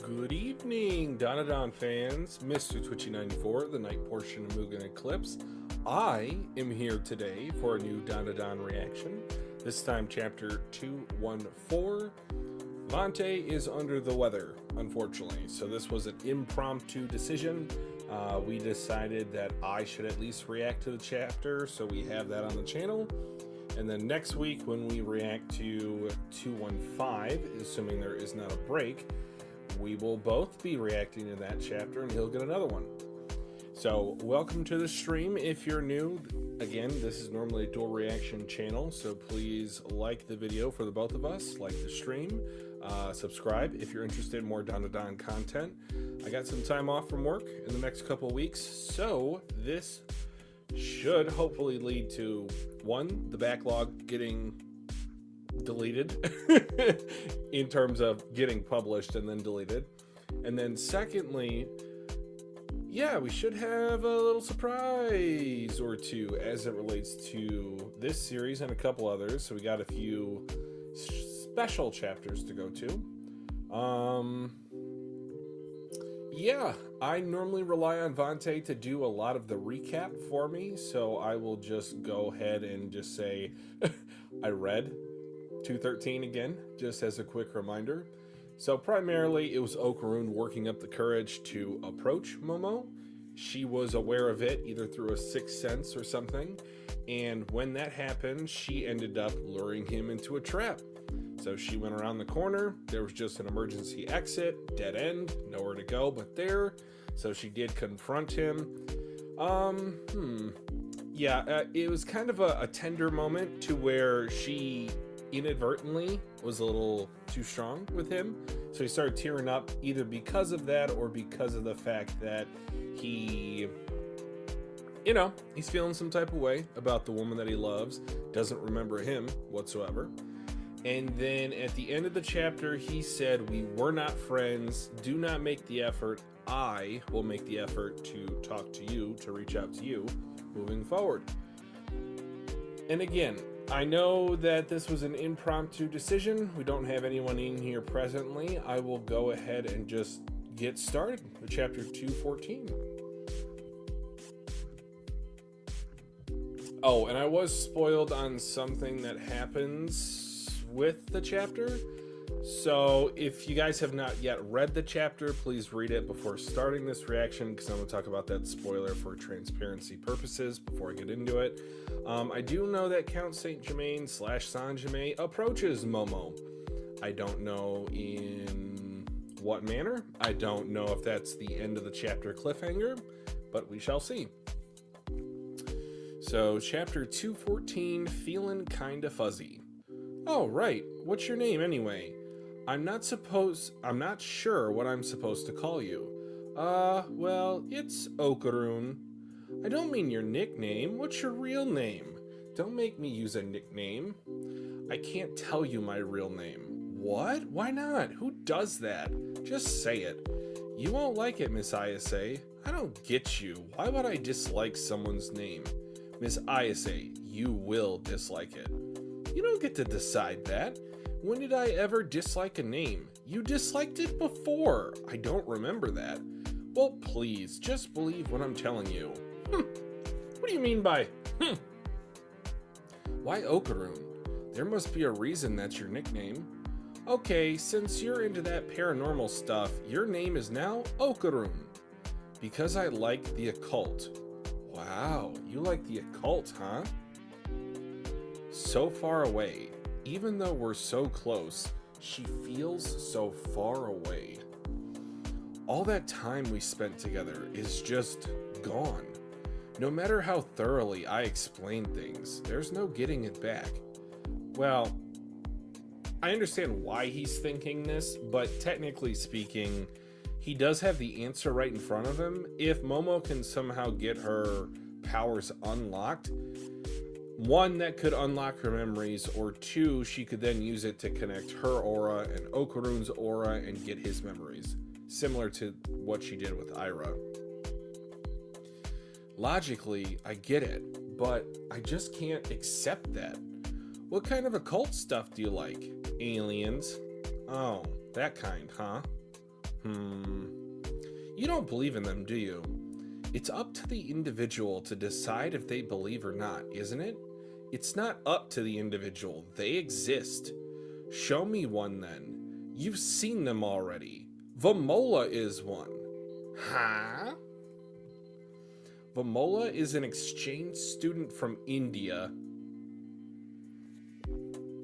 Good evening, Dandadan fans. Mr. Twitchy94, the night portion of Mugen Eclipse. I am here today for a new Dandadan reaction. This time, chapter 214. Vante is under the weather, unfortunately. So this was an impromptu decision. We decided that I should at least react to the chapter, so we have that on the channel. And then next week, when we react to 215, assuming there is not a break, we will both be reacting to that chapter, and he'll get another one. So, welcome to the stream. If you're new, again, this is normally a dual reaction channel, so please like the video for the both of us, like the stream, subscribe if you're interested in more Dandadan content. I got some time off from work in the next couple weeks, so this should hopefully lead to, one, the backlog getting deleted in terms of getting published and then deleted, and then secondly, yeah, we should have a little surprise or two as it relates to this series and a couple others. So we got a few special chapters to go to. Yeah, I normally rely on Vante to do a lot of the recap for me, so I will just go ahead and just say I read 213 again, just as a quick reminder. So primarily it was Okarun working up the courage to approach Momo. She was aware of it either through a sixth sense or something, and when that happened, she ended up luring him into a trap. So she went around the corner, there was just an emergency exit, dead end, nowhere to go but there. So she did confront him. It was kind of a tender moment to where she inadvertently was a little too strong with him, so he started tearing up either because of that or because of the fact that he's feeling some type of way about the woman that he loves, doesn't remember him whatsoever. And then at the end of the chapter he said, "We were not friends, do not make the effort, I will make the effort to talk to you, to reach out to you moving forward." And again, I know that this was an impromptu decision. We don't have anyone in here presently. I will go ahead and just get started with chapter 214. Oh, and I was spoiled on something that happens with the chapter. So if you guys have not yet read the chapter, please read it before starting this reaction, because I'm going to talk about that spoiler for transparency purposes before I get into it. I do know that Count Saint Germain / Saint Germain approaches Momo. I don't know in what manner. I don't know if that's the end of the chapter cliffhanger, but we shall see. So chapter 214, feeling kinda fuzzy. Oh, right. What's your name anyway? I'm not sure what I'm supposed to call you. Well, it's Okarun. I don't mean your nickname. What's your real name? Don't make me use a nickname. I can't tell you my real name. What? Why not? Who does that? Just say it. You won't like it, Miss Ayase. I don't get you. Why would I dislike someone's name? Miss Ayase, you will dislike it. You don't get to decide that. When did I ever dislike a name? You disliked it before. I don't remember that. Well, please, just believe what I'm telling you. What do you mean by Why Okarun? There must be a reason that's your nickname. Okay, since you're into that paranormal stuff, your name is now Okarun. Because I like the occult. Wow, you like the occult, huh? So far away. Even though we're so close, she feels so far away. All that time we spent together is just gone. No matter how thoroughly I explain things, there's no getting it back. Well, I understand why he's thinking this, but technically speaking, he does have the answer right in front of him. If Momo can somehow get her powers unlocked, one, that could unlock her memories, or two, she could then use it to connect her aura and Okarun's aura and get his memories, similar to what she did with Ira. Logically, I get it, but I just can't accept that. What kind of occult stuff do you like? Aliens? Oh, that kind, huh? You don't believe in them, do you? It's up to the individual to decide if they believe or not, isn't it? It's not up to the individual. They exist. Show me one then. You've seen them already. Vamola is one. Huh? Vamola is an exchange student from India.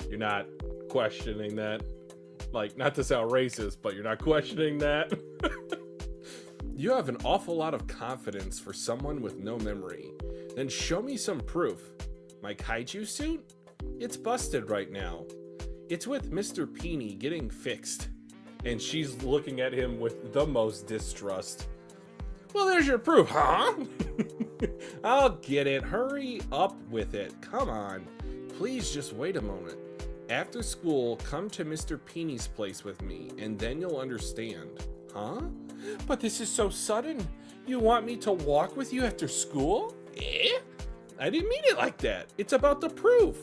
You're not questioning that. Like, not to sound racist, but you're not questioning that. You have an awful lot of confidence for someone with no memory. Then show me some proof. My kaiju suit? It's busted right now. It's with Mr. Peony getting fixed. And she's looking at him with the most distrust. Well, there's your proof, huh? I'll get it. Hurry up with it. Come on. Please just wait a moment. After school, come to Mr. Peony's place with me, and then you'll understand. Huh? But this is so sudden. You want me to walk with you after school? Eh? I didn't mean it like that. It's about the proof.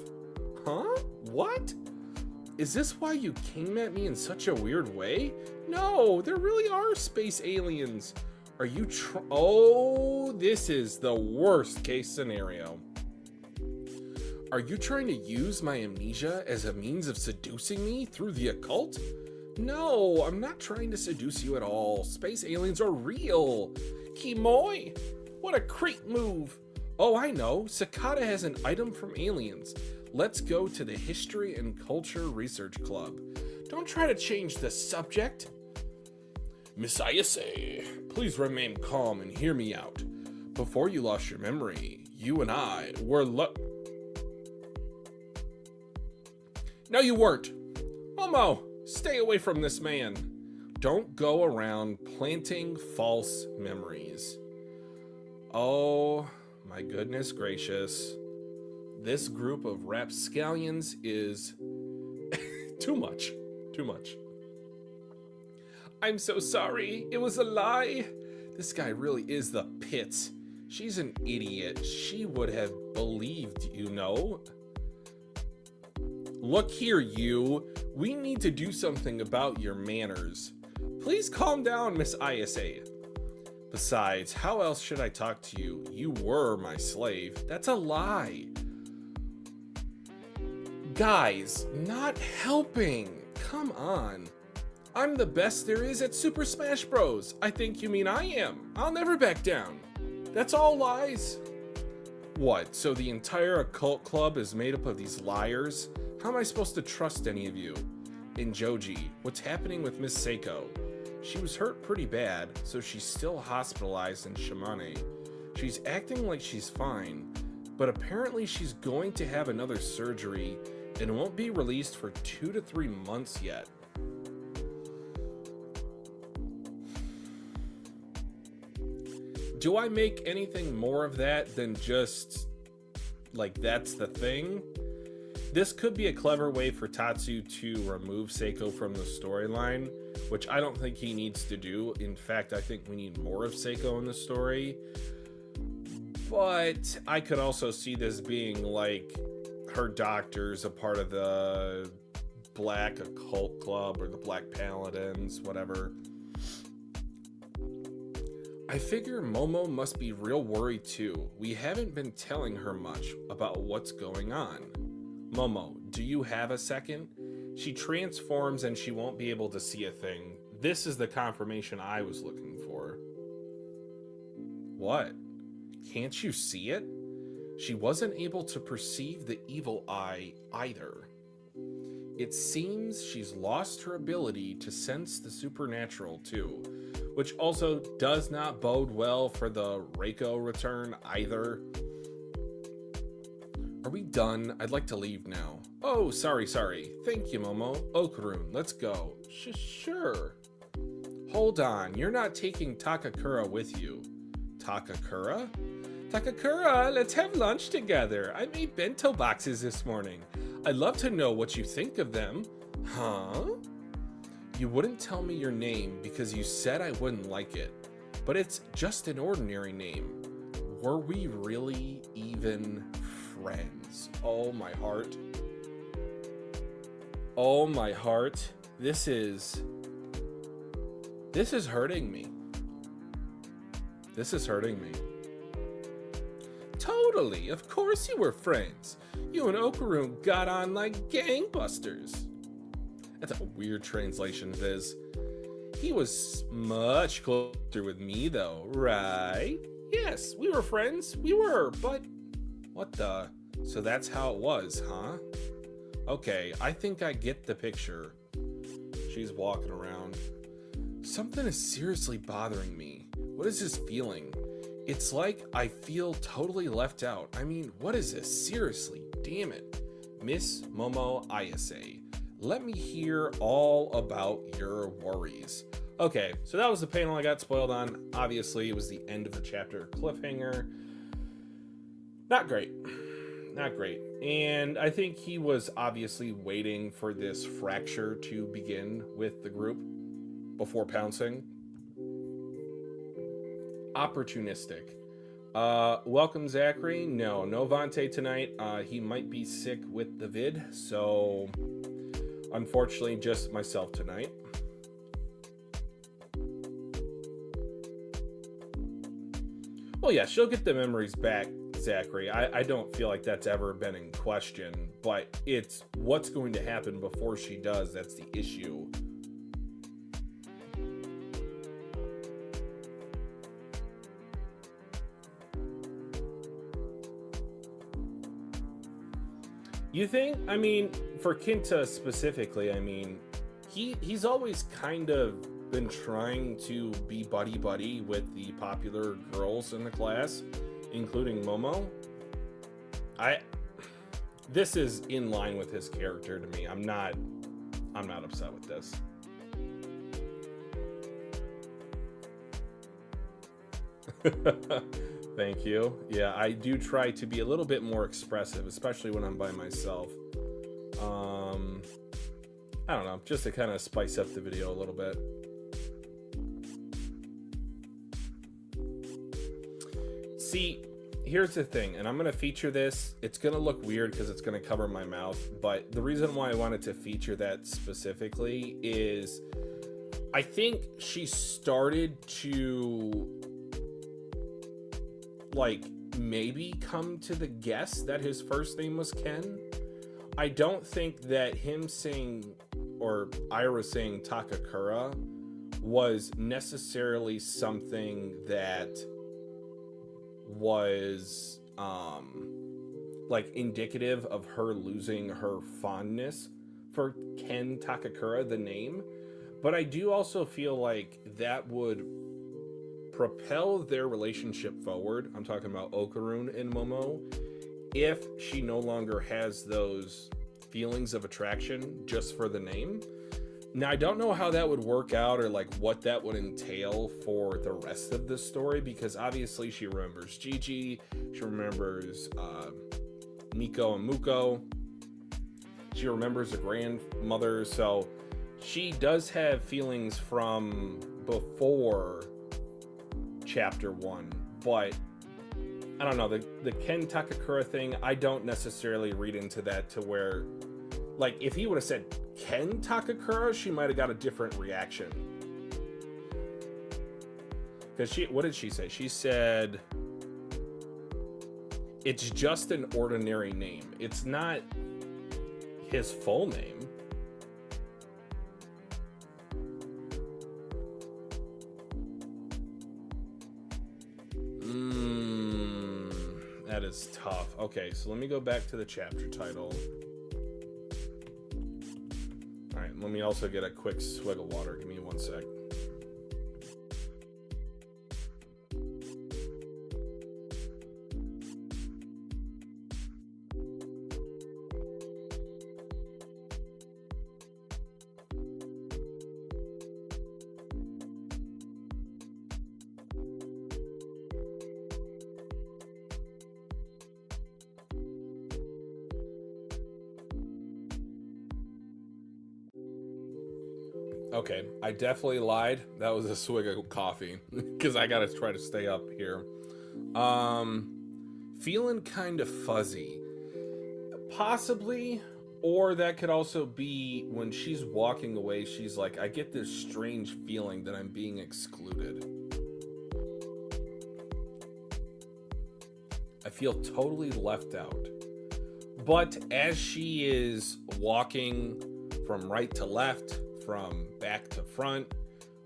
Huh? What? Is this why you came at me in such a weird way? No, there really are space aliens. Are you Oh, this is the worst case scenario. Are you trying to use my amnesia as a means of seducing me through the occult? No, I'm not trying to seduce you at all. Space aliens are real. Kimoi, what a creep move. Oh, I know. Sakata has an item from aliens. Let's go to the History and Culture Research Club. Don't try to change the subject. Miss Ayase, please remain calm and hear me out. Before you lost your memory, you and I were No, you weren't. Momo, stay away from this man. Don't go around planting false memories. Oh, my goodness gracious. This group of rapscallions is too much. Too much. I'm so sorry. It was a lie. This guy really is the pits. She's an idiot. She would have believed, you know. Look here, you. We need to do something about your manners. Please calm down, Miss Ayase. Besides, how else should I talk to you? You were my slave. That's a lie. Guys, not helping. Come on. I'm the best there is at Super Smash Bros. I think you mean I am. I'll never back down. That's all lies. What, so the entire occult club is made up of these liars? How am I supposed to trust any of you? And Joji, what's happening with Miss Seiko? She was hurt pretty bad, so she's still hospitalized in Shimane. She's acting like she's fine, but apparently she's going to have another surgery and won't be released for 2 to 3 months yet. Do I make anything more of that than just, like, that's the thing? This could be a clever way for Tatsu to remove Seiko from the storyline, which I don't think he needs to do. In fact, I think we need more of Seiko in the story. But I could also see this being like her doctor's a part of the Black Occult Club or the Black Paladins, whatever. I figure Momo must be real worried too. We haven't been telling her much about what's going on. Momo, do you have a second? She transforms and she won't be able to see a thing. This is the confirmation I was looking for. What? Can't you see it? She wasn't able to perceive the evil eye either. It seems she's lost her ability to sense the supernatural too, which also does not bode well for the Reiko return either. Are we done? I'd like to leave now. Oh, sorry. Thank you, Momo. Okurun, let's go. Sure. Hold on, you're not taking Takakura with you. Takakura? Takakura, let's have lunch together. I made bento boxes this morning. I'd love to know what you think of them. Huh? You wouldn't tell me your name because you said I wouldn't like it, but it's just an ordinary name. Were we really even friends? Oh, my heart. Oh, my heart. This This is hurting me. This is hurting me. Totally, of course you were friends. You and Okaru got on like gangbusters. That's a weird translation of his. He was much closer with me though, right? Yes, we were friends, we were, but what the? So that's how it was, huh? Okay, I think I get the picture. She's walking around. Something is seriously bothering me. What is this feeling? It's like I feel totally left out. I mean, what is this? Seriously, damn it. Miss Momo Ayase, let me hear all about your worries. Okay, so that was the panel I got spoiled on. Obviously, it was the end of the chapter cliffhanger. Not great. Not great. And I think he was obviously waiting for this fracture to begin with the group before pouncing. Opportunistic. Welcome, Zachary. No Vante tonight. He might be sick with the vid, so unfortunately just myself tonight. Well, yeah, she'll get the memories back, Zachary. I don't feel like that's ever been in question, but it's what's going to happen before she does that's the issue. You think? I mean, for Kinta specifically, I mean, he's always kind of been trying to be buddy-buddy with the popular girls in the class, including Momo. This is in line with his character to me. I'm not upset with this. Thank you. Yeah, I do try to be a little bit more expressive, especially when I'm by myself. I don't know, just to kind of spice up the video a little bit. See, here's the thing, and I'm going to feature this. It's going to look weird because it's going to cover my mouth, but the reason why I wanted to feature that specifically is I think she started to like maybe come to the guess that his first name was Ken. I don't think that him saying, or Ira saying Takakura was necessarily something that was like indicative of her losing her fondness for Ken Takakura, the name. But I do also feel like that would propel their relationship forward. I'm talking about Okaru and Momo. If she no longer has those feelings of attraction just for the name. Now, I don't know how that would work out or like what that would entail for the rest of the story, because obviously she remembers Gigi, she remembers Nico and Muko, she remembers a grandmother, so she does have feelings from before chapter 1, but I don't know, the Ken Takakura thing, I don't necessarily read into that to where, like, if he would have said Ken Takakura, she might have got a different reaction. Because what did she say? She said, it's just an ordinary name. It's not his full name. That is tough. Okay, so let me go back to the chapter title. All right, let me also get a quick swig of water. Give me 1 sec. Okay, I definitely lied. That was a swig of coffee because I gotta try to stay up here. Feeling kind of fuzzy, possibly, Or that could also be when she's walking away, she's like, I get this strange feeling that I'm being excluded. I feel totally left out. But as she is walking from right to left, from back to front,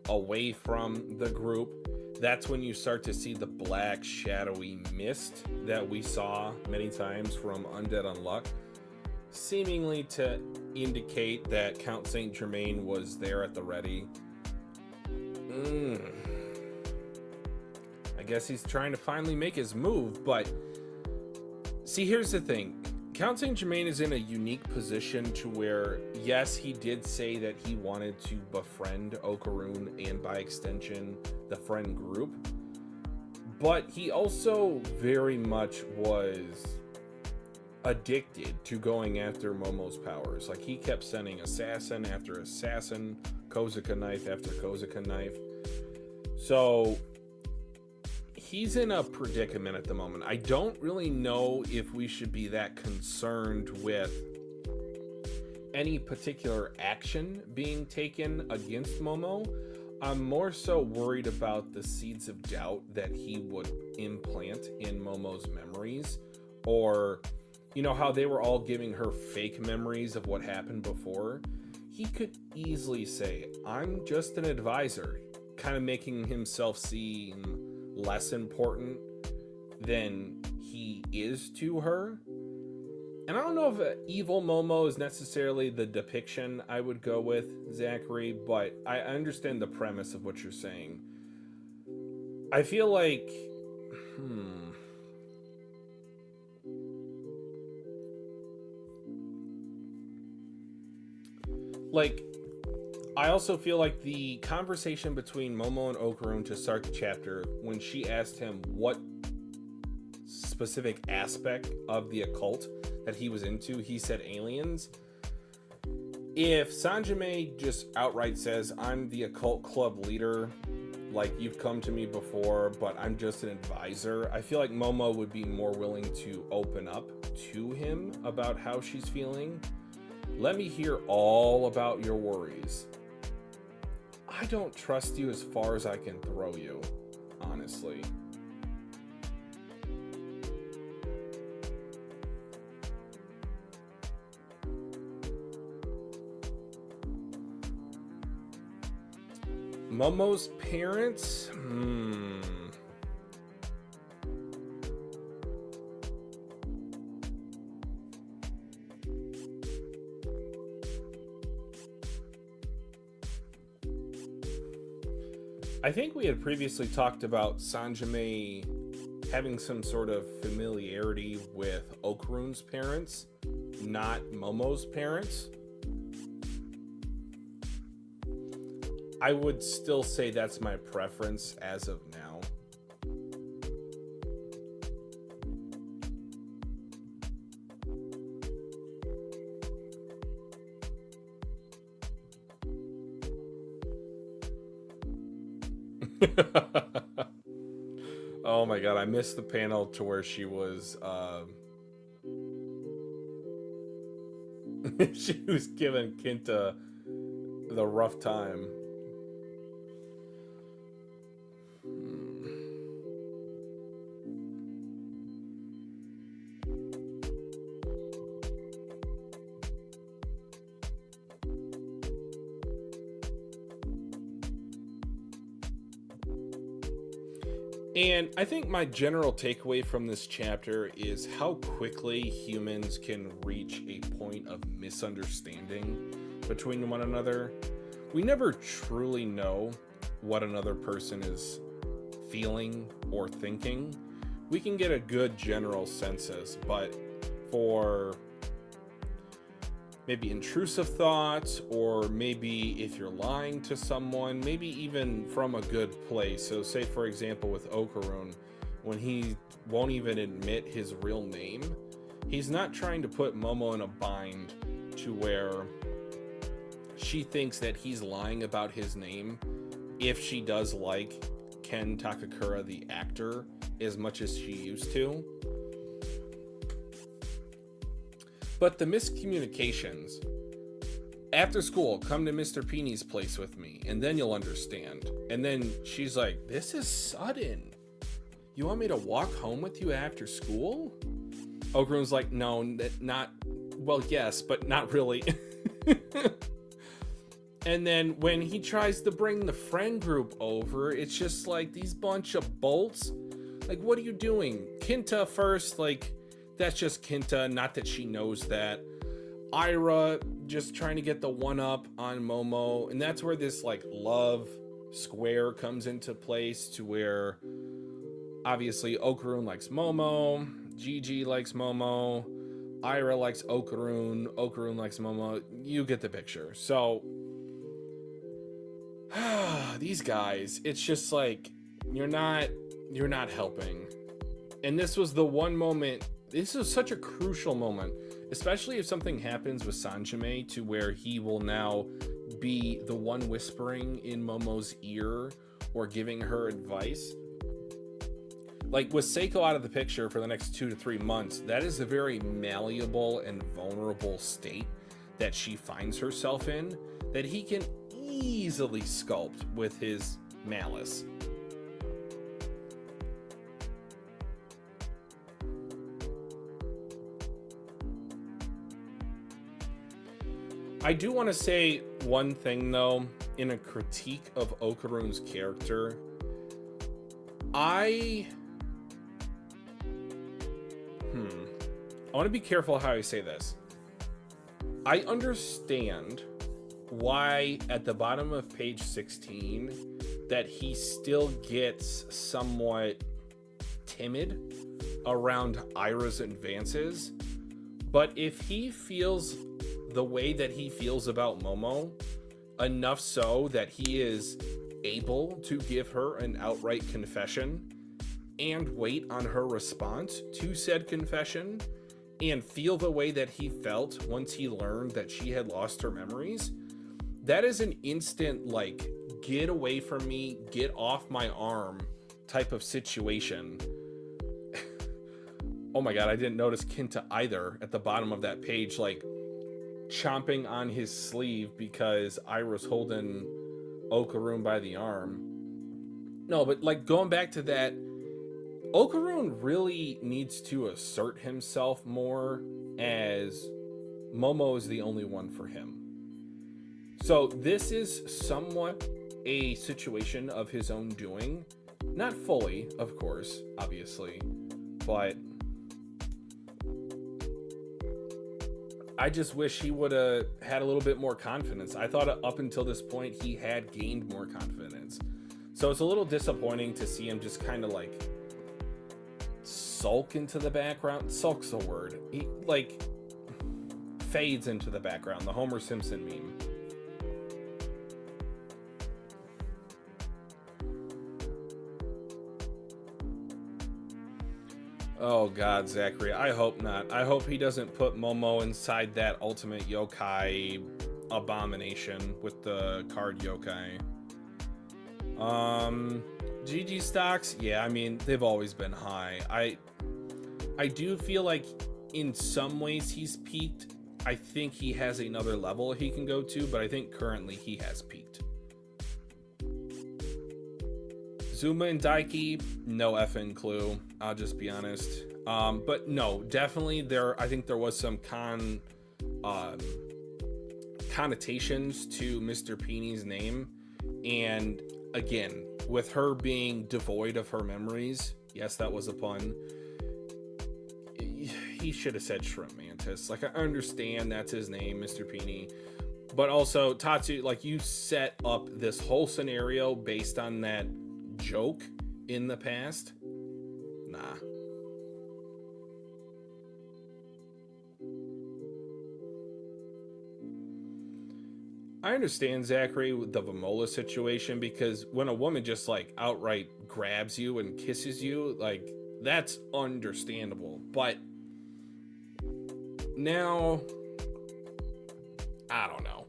away from the group, that's when you start to see the black shadowy mist that we saw many times from Undead Unluck, seemingly to indicate that Count Saint Germain was there at the ready. I guess he's trying to finally make his move, but see, here's the thing. Count Saint Germain is in a unique position to where, yes, he did say that he wanted to befriend Okaroon and by extension the friend group, but he also very much was addicted to going after Momo's powers. Like, he kept sending assassin after assassin, Kozuka knife after Kozuka knife. So he's in a predicament at the moment. I don't really know if we should be that concerned with any particular action being taken against Momo. I'm more so worried about the seeds of doubt that he would implant in Momo's memories, or, you know, how they were all giving her fake memories of what happened before. He could easily say, I'm just an advisor, kind of making himself seem less important than he is to her. And I don't know if evil Momo is necessarily the depiction I would go with, Zachary, but I understand the premise of what you're saying. I feel like like, I also feel like the conversation between Momo and Okaroon to start the chapter, when she asked him what specific aspect of the occult that he was into, he said aliens. If Sanjime just outright says, I'm the occult club leader, like, you've come to me before, but I'm just an advisor, I feel like Momo would be more willing to open up to him about how she's feeling. Let me hear all about your worries. I don't trust you as far as I can throw you, honestly. Momo's parents? I think we had previously talked about Sanjime having some sort of familiarity with Okaroon's parents, not Momo's parents. I would still say that's my preference as of now. Oh my god, I missed the panel to where she was she was giving Kinta the rough time. And I think my general takeaway from this chapter is how quickly humans can reach a point of misunderstanding between one another. We never truly know what another person is feeling or thinking. We can get a good general census, but for maybe intrusive thoughts, or maybe if you're lying to someone, maybe even from a good place. So say, for example, with Okaroon, when he won't even admit his real name, he's not trying to put Momo in a bind to where she thinks that he's lying about his name if she does like Ken Takakura, the actor, as much as she used to. But the miscommunications. After school, come to Mr. Peeny's place with me, and then you'll understand. And then she's like, this is sudden. You want me to walk home with you after school? Okarun's like, no, not, well, yes, but not really. And then when he tries to bring the friend group over, it's just like these bunch of bolts. Like, what are you doing? Kinta first, like, that's just Kinta, not that she knows that. Ira just trying to get the one-up on Momo, and that's where this, like, love square comes into place, to where obviously Okarun likes Momo, Gigi likes Momo, Ira likes Okarun, Okarun likes Momo. You get the picture. So these guys, it's just like, you're not helping. And this was the one moment, this is such a crucial moment, especially if something happens with Sanjime, to where he will now be the one whispering in Momo's ear or giving her advice. Like, with Seiko out of the picture for the next 2 to 3 months, that is a very malleable and vulnerable state that she finds herself in, that he can easily sculpt with his malice. I do want to say one thing, though, in a critique of Okarun's character. I want to be careful how I say this. I understand why at the bottom of page 16 that he still gets somewhat timid around Ira's advances, but if he feels the way that he feels about Momo, enough so that he is able to give her an outright confession and wait on her response to said confession, and feel the way that he felt once he learned that she had lost her memories, that is an instant, like, get away from me, get off my arm type of situation. Oh my god, I didn't notice Kinta either at the bottom of that page, like, chomping on his sleeve because Ira's holding Okarun by the arm. No, but, like, going back to that, Okarun really needs to assert himself more, as Momo is the only one for him. So this is somewhat a situation of his own doing. Not fully, of course, obviously, but I just wish he would have had a little bit more confidence. I thought up until this point he had gained more confidence. So it's a little disappointing to see him just kind of, like, sulk into the background. Sulk's the word. He, like, fades into the background. The Homer Simpson meme. Oh god, Zachary, I hope not. I hope he doesn't put Momo inside that ultimate yokai abomination with the card yokai. GG stocks, yeah, I mean, they've always been high. I do feel like in some ways he's peaked. I think he has another level he can go to, but I think currently he has peaked. Zuma and Daiki, no effing clue. I'll just be honest. But no, definitely I think there was some connotations to Mr. Peeny's name. And again, with her being devoid of her memories, yes, that was a pun. He should have said Shrimp Mantis. Like, I understand that's his name, Mr. Peeny. But also, Tatsu, like, you set up this whole scenario based on that joke in the past. Nah. I understand, Zachary, with the Vamola situation, because when a woman just, like, outright grabs you and kisses you, like, that's understandable. But now, I don't know.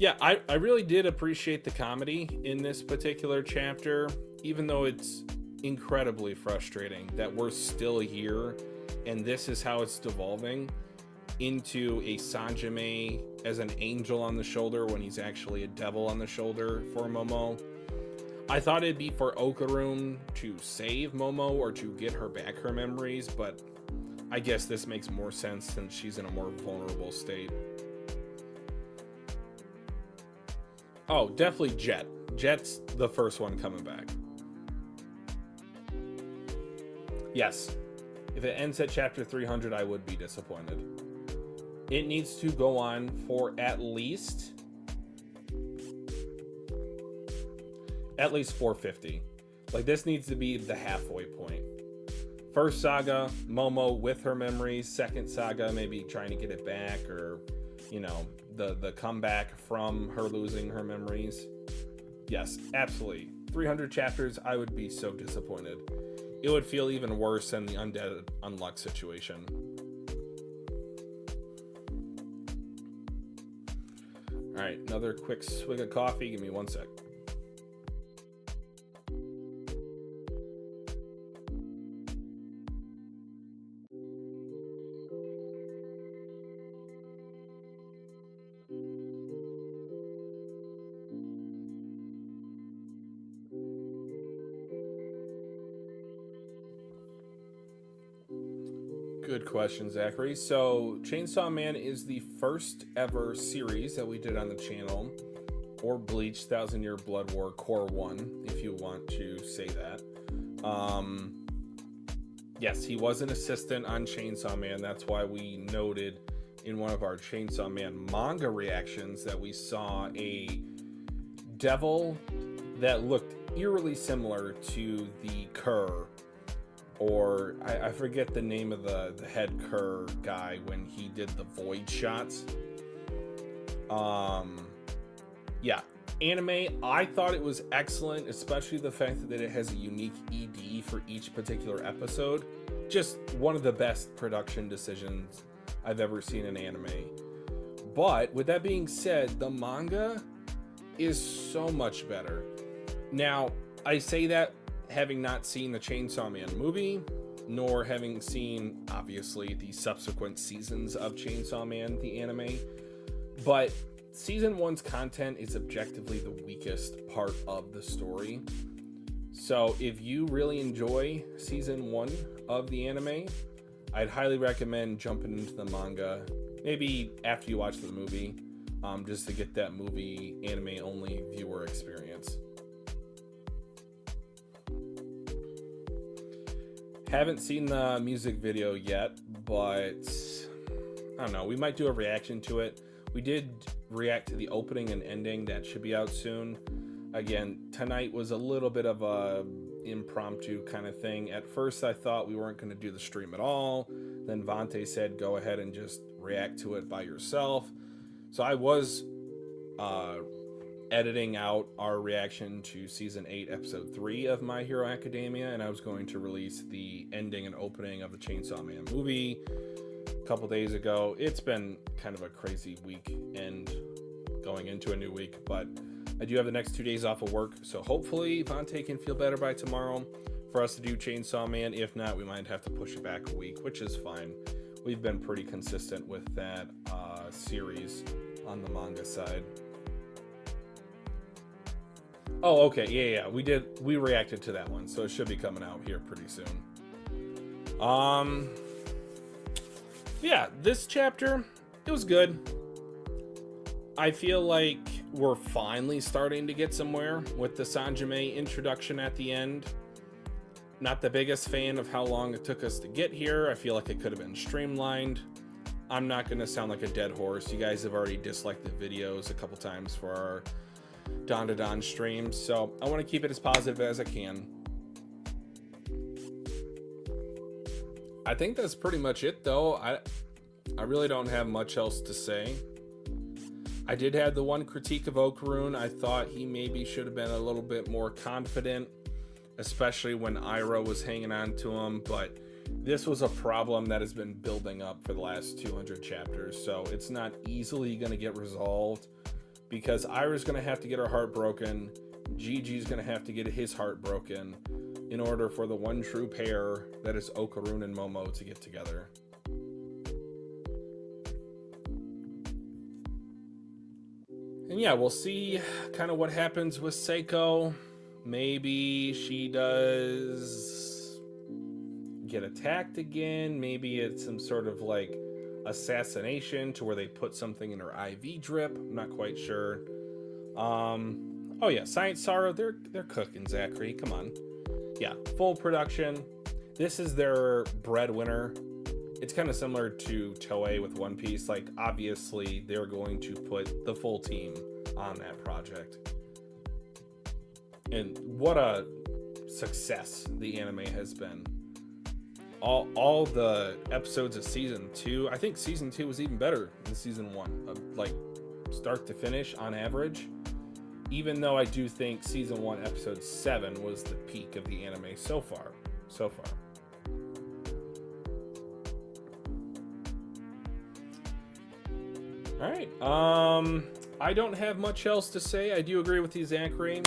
Yeah, I really did appreciate the comedy in this particular chapter, even though it's incredibly frustrating that we're still here and this is how it's devolving into a Sanjime as an angel on the shoulder when he's actually a devil on the shoulder for Momo. I thought it'd be for Okarun to save Momo or to get her back her memories, but I guess this makes more sense since she's in a more vulnerable state. Oh, definitely Jet. Jet's the first one coming back. Yes. If it ends at chapter 300, I would be disappointed. It needs to go on for at least 450. Like, this needs to be the halfway point. First saga, Momo with her memories. Second saga, maybe trying to get it back, or, you know, the comeback from her losing her memories. Yes, absolutely. 300 chapters, I would be so disappointed. It would feel even worse than the Undead Unluck situation. All right, another quick swig of coffee. Give me one sec. Good question, Zachary. So, Chainsaw Man is the first ever series that we did on the channel, or Bleach 1000 Year Blood War Core 1, if you want to say that. Yes, he was an assistant on Chainsaw Man. That's why we noted in one of our Chainsaw Man manga reactions that we saw a devil that looked eerily similar to the Cur, or I forget the name of the head Cur guy when he did the void shots. Yeah, anime, I thought it was excellent, especially the fact that it has a unique ED for each particular episode. Just one of the best production decisions I've ever seen in anime. But with that being said, the manga is so much better. Now, I say that having not seen the Chainsaw Man movie, nor having seen, obviously, the subsequent seasons of Chainsaw Man, the anime. But Season 1's content is objectively the weakest part of the story. So if you really enjoy Season 1 of the anime, I'd highly recommend jumping into the manga, maybe after you watch the movie, just to get that movie anime-only viewer experience. Haven't seen the music video yet, but I don't know, we might do a reaction to it. We did react to the opening and ending. That should be out soon. Again, tonight was a little bit of a impromptu kind of thing. At first I thought we weren't going to do the stream at all. Then Vante said go ahead and just react to it by yourself. So I was editing out our reaction to Season 8, Episode 3 of My Hero Academia, and I was going to release the ending and opening of the Chainsaw Man movie a couple days ago. It's been kind of a crazy week and going into a new week, but I do have the next 2 days off of work, so hopefully Vante can feel better by tomorrow for us to do Chainsaw Man. If not, we might have to push it back a week, which is fine. We've been pretty consistent with that series on the manga side. Oh, okay, yeah, we reacted to that one, so it should be coming out here pretty soon. Yeah, this chapter, it was good. I feel like we're finally starting to get somewhere with the Sanjime introduction at the end. Not the biggest fan of how long it took us to get here. I feel like it could have been streamlined. I'm not going to sound like a dead horse. You guys have already disliked the videos a couple times for our Dandadan streams, so I want to keep it as positive as I can. I think that's pretty much it, though. I really don't have much else to say. I did have the one critique of Okarun. I thought he maybe should have been a little bit more confident, especially when Ira was hanging on to him, but this was a problem that has been building up for the last 200 chapters, so it's not easily going to get resolved. because Ira's going to have to get her heart broken. Gigi's going to have to get his heart broken in order for the one true pair that is Okarun and Momo to get together. And yeah, we'll see kind of what happens with Seiko. Maybe she does get attacked again. Maybe it's some sort of like assassination to where they put something in her IV drip. I'm not quite sure. Oh yeah, Science Sorrow, they're cooking, Zachary. Come on. Yeah, full production. This is their breadwinner. It's kind of similar to Toei with One Piece. Like, obviously, they're going to put the full team on that project. And what a success the anime has been. All the episodes of season 2, I think season 2 was even better than season 1, like start to finish on average. Even though I do think season 1 episode 7 was the peak of the anime so far. All right. I don't have much else to say. I do agree with you, Zachary.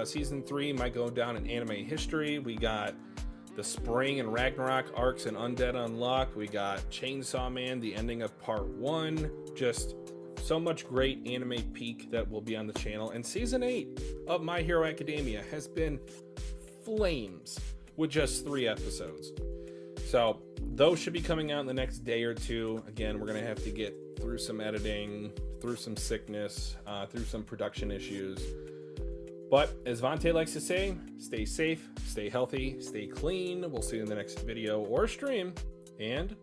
Season 3 might go down in anime history. We got the Spring and Ragnarok arcs and Undead Unlock. We got Chainsaw Man, the ending of part 1. Just so much great anime peak that will be on the channel. And season 8 of My Hero Academia has been flames with just 3 episodes. So those should be coming out in the next day or two. Again, we're going to have to get through some editing, through some sickness, through some production issues. But as Vontae likes to say, stay safe, stay healthy, stay clean. We'll see you in the next video or stream, and